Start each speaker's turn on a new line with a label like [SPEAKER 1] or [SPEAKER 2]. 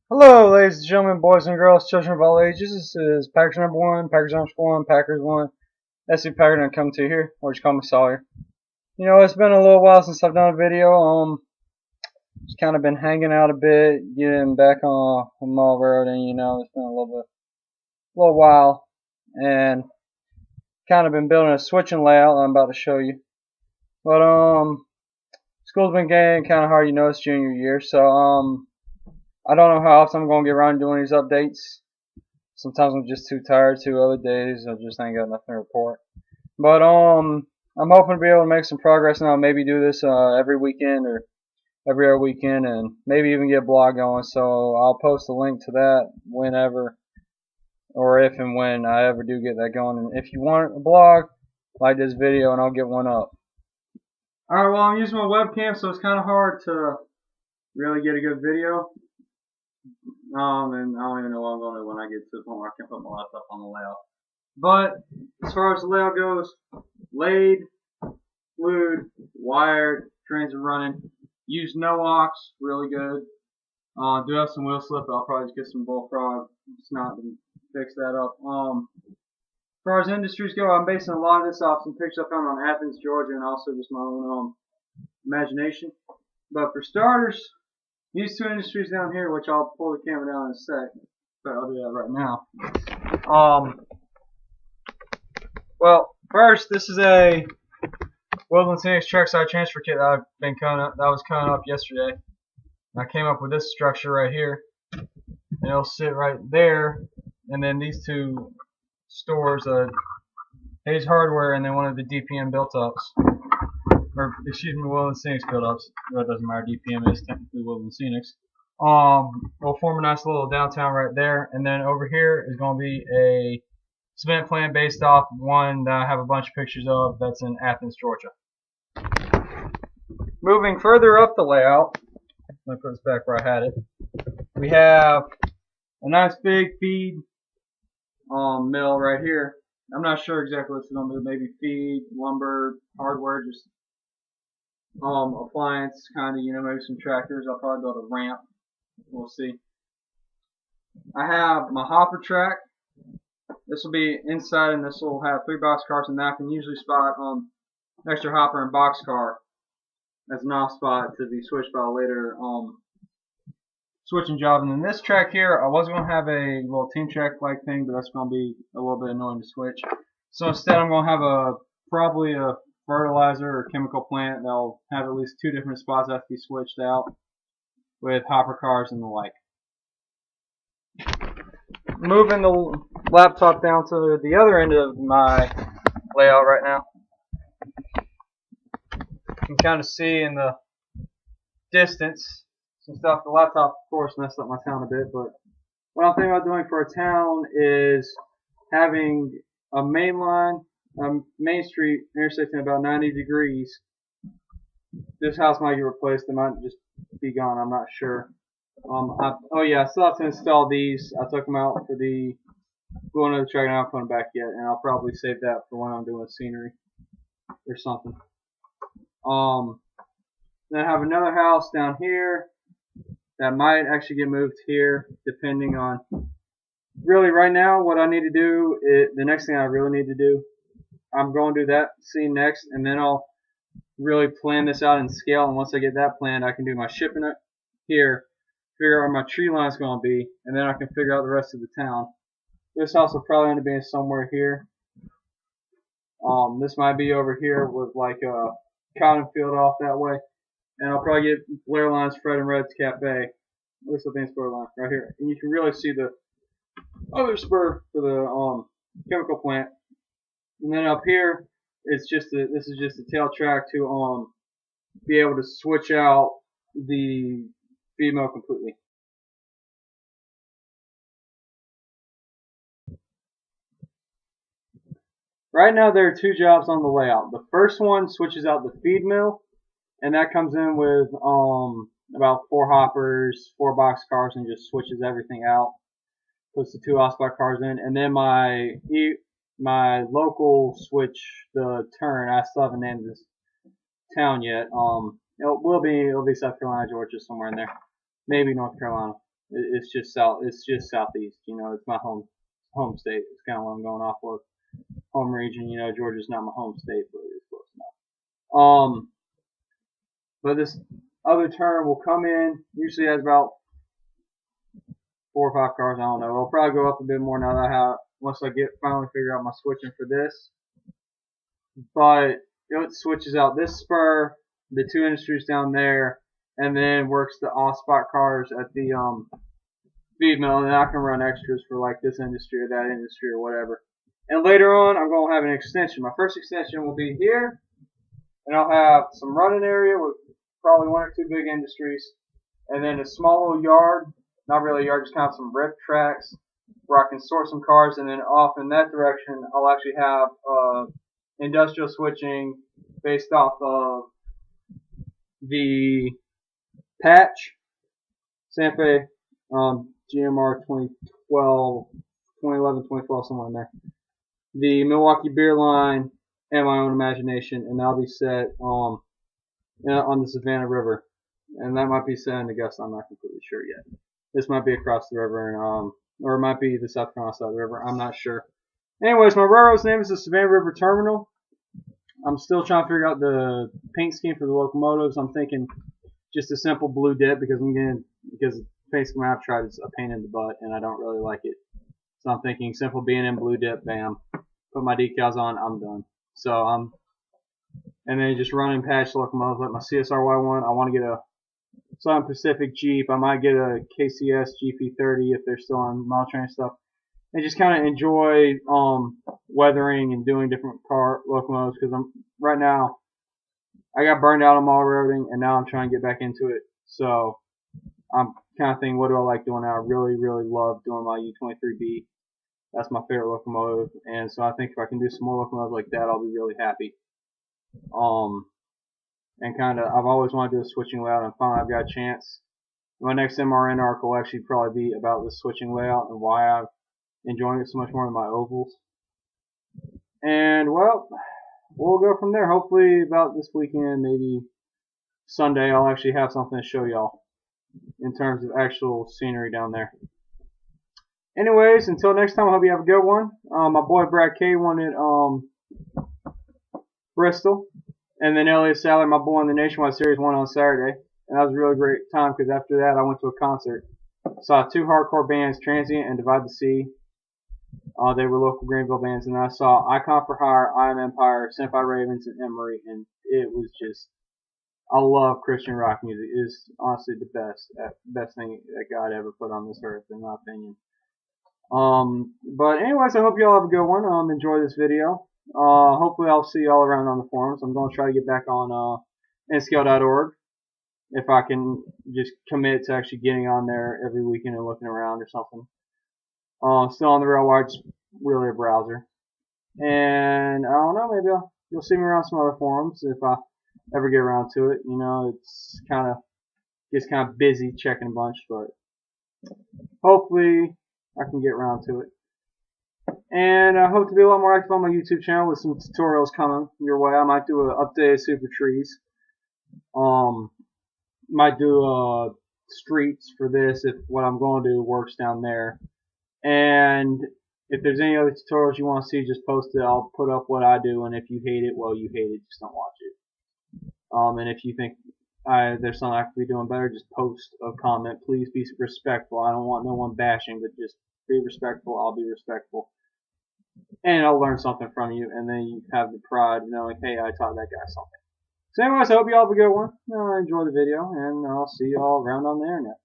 [SPEAKER 1] Hello, ladies and gentlemen, boys and girls, children of all ages. This is Packers number one, Packers number one, Packers one. SC Packer coming to you here, or just call me Sawyer. You know, it's been a little while since I've done a video. Just kind of been hanging out a bit, getting back on Mall Road, and you know, it's been a little while, and kind of been building a switching layout I'm about to show you. But school's been getting kind of hard. You know, it's junior year, so I don't know how often I'm gonna get around doing these updates. Sometimes I'm just too tired to. Other days I just ain't got nothing to report. But I'm hoping to be able to make some progress now. Maybe do this every weekend or every other weekend, and maybe even get a blog going. So I'll post a link to that whenever, or if and when I ever do get that going. And if you want a blog, like this video, and I'll get one up. Alright, well, I'm using my webcam, so it's kind of hard to really get a good video. And I don't even know what I'm going to do when I get to the point where I can put my laptop on the layout. But as far as the layout goes, laid, glued, wired, trains are running. Use no aux, really good. Do have some wheel slip, but I'll probably just get some bullfrog. It's not to fix that up. As far as industries go, I'm basing a lot of this off some pictures I found on Athens, Georgia, and also just my own imagination. But for starters, these two industries down here, which I'll pull the camera down in a sec, but I'll do that right now. Well, first, this is a Woodland Scenics trackside transfer kit that was coming up yesterday. And I came up with this structure right here, and it'll sit right there. And then these two stores, Hayes Hardware, and then one of the DPM built-ups. Or excuse me, Woodland Scenics build-ups. That doesn't matter. DPM is technically Woodland Scenics. We'll form a nice little downtown right there, and then over here is going to be a cement plant based off one that I have a bunch of pictures of. That's in Athens, Georgia. Moving further up the layout, let me put this back where I had it. We have a nice big feed mill right here. I'm not sure exactly what it's going to be. Maybe feed, lumber, hardware, just appliance kind of, you know, maybe some tractors. I'll probably build a ramp. We'll see. I have my hopper track. This will be inside, and this will have 3 box cars, and I can usually spot extra hopper and box car as an off spot to be switched by a later switching job. And then this track here, I was going to have a little team track like thing, but that's going to be a little bit annoying to switch. So instead, I'm going to have probably a fertilizer or chemical plant that'll have at least 2 different spots that have to be switched out with hopper cars and the like. Moving the laptop down to the other end of my layout right now. You can kind of see in the distance some stuff. The laptop, of course, messed up my town a bit, but what I'm thinking about doing for a town is having a main line, Main Street intersecting about 90 degrees. This house might get replaced. It might just be gone. I'm not sure. Oh yeah, I still have to install these. I took them out for the going to the track, and I haven't put them back yet, and I'll probably save that for when I'm doing scenery or something. Then I have another house down here that might actually get moved here, depending on. Really, right now, what I need to do the next thing I really need to do, I'm going to do that scene next, and then I'll really plan this out in scale. And once I get that planned, I can do my shipping it here, figure out where my tree line is going to be, and then I can figure out the rest of the town. This house will probably end up being somewhere here. This might be over here with like a cotton field off that way, and I'll probably get Blair Line's Fred and Red's Cafe. This will be Spur line right here, and you can really see the other spur for the chemical plant. And then up here, this is just a tail track to be able to switch out the feed mill completely. Right now there are 2 jobs on the layout. The first one switches out the feed mill, and that comes in with about 4 hoppers, 4 box cars, and just switches everything out. Puts the 2 off-spot cars in, and then my local switch, the turn. I still haven't named this town yet. It'll be South Carolina, Georgia, somewhere in there. Maybe North Carolina. It's just south. It's just southeast. You know, it's my home state. It's kind of what I'm going off of. Home region. You know, Georgia's not my home state, but it's close enough. But this other term will come in. Usually has about 4 or 5 cars. I don't know. It'll probably go up a bit more now that I have, once I finally figure out my switching for this. But it switches out this spur, the 2 industries down there, and then works the off spot cars at the feed mill, and then I can run extras for like this industry or that industry or whatever. And later on, I'm going to have an extension. My first extension will be here, and I'll have some running area with probably 1 or 2 big industries, and then a small little yard, not really a yard, just kind of some rip tracks where I can store some cars, and then off in that direction, I'll actually have industrial switching based off of the patch, Santa Fe, GMR 2012, 2011, 2012, somewhere in there. The Milwaukee beer line and my own imagination, and that'll be set on the Savannah River, and that might be set in Augusta. I'm not completely sure yet. This might be across the river, and or it might be the South Carolina side of the river. I'm not sure. Anyways, my railroad's name is the Savannah River Terminal. I'm still trying to figure out the paint scheme for the locomotives. I'm thinking just a simple blue dip because the paint scheme I've tried is a pain in the butt, and I don't really like it. So I'm thinking simple B&M blue dip, bam, put my decals on, I'm done. So and then just running patch locomotives like my CSRY one. I want to get a Southern Pacific Jeep. I might get a KCS GP30 if they're still on model train stuff. And just kind of enjoy weathering and doing different car locomotives because right now I got burned out on model railroading and now I'm trying to get back into it. So I'm kind of thinking, what do I like doing now? I really, really love doing my U23B. That's my favorite locomotive, and so I think if I can do some more locomotives like that, I'll be really happy. And kind of, I've always wanted to do a switching layout, and finally I've got a chance. My next MRN arc will actually probably be about the switching layout and why I'm enjoying it so much more than my ovals. And well, we'll go from there. Hopefully about this weekend, maybe Sunday, I'll actually have something to show y'all in terms of actual scenery down there. Anyways, until next time, I hope you have a good one. My boy Brad K won at Bristol. And then Elliot Salley, my boy in the Nationwide Series, won on Saturday. And that was a really great time because after that, I went to a concert. Saw 2 hardcore bands, Transient and Divide the Sea. They were local Greenville bands. And I saw Icon for Hire, I Am Empire, Senpai Ravens, and Emery. And it was just, I love Christian rock music. It is honestly the best thing that God ever put on this earth, in my opinion. But anyways, I hope you all have a good one. Enjoy this video. Hopefully I'll see y'all around on the forums. I'm going to try to get back on nscale.org if I can just commit to actually getting on there every weekend and looking around or something. Still on the Railwire, just really a browser. And I don't know, maybe you'll see me around some other forums if I ever get around to it. You know, it's gets kind of busy checking a bunch, but hopefully I can get around to it. And I hope to be a lot more active on my YouTube channel with some tutorials coming your way. I might do an updated Super Trees. Might do streets for this if what I'm going to do works down there. And if there's any other tutorials you want to see, just post it. I'll put up what I do. And if you hate it, well, you hate it. Just don't watch it. And if you think there's something I could be doing better, just post a comment. Please be respectful. I don't want no one bashing, but just be respectful. I'll be respectful. And I'll learn something from you, and then you have the pride of knowing, hey, I taught that guy something. So anyways, I hope you all have a good one. Enjoy the video, and I'll see you all around on the internet.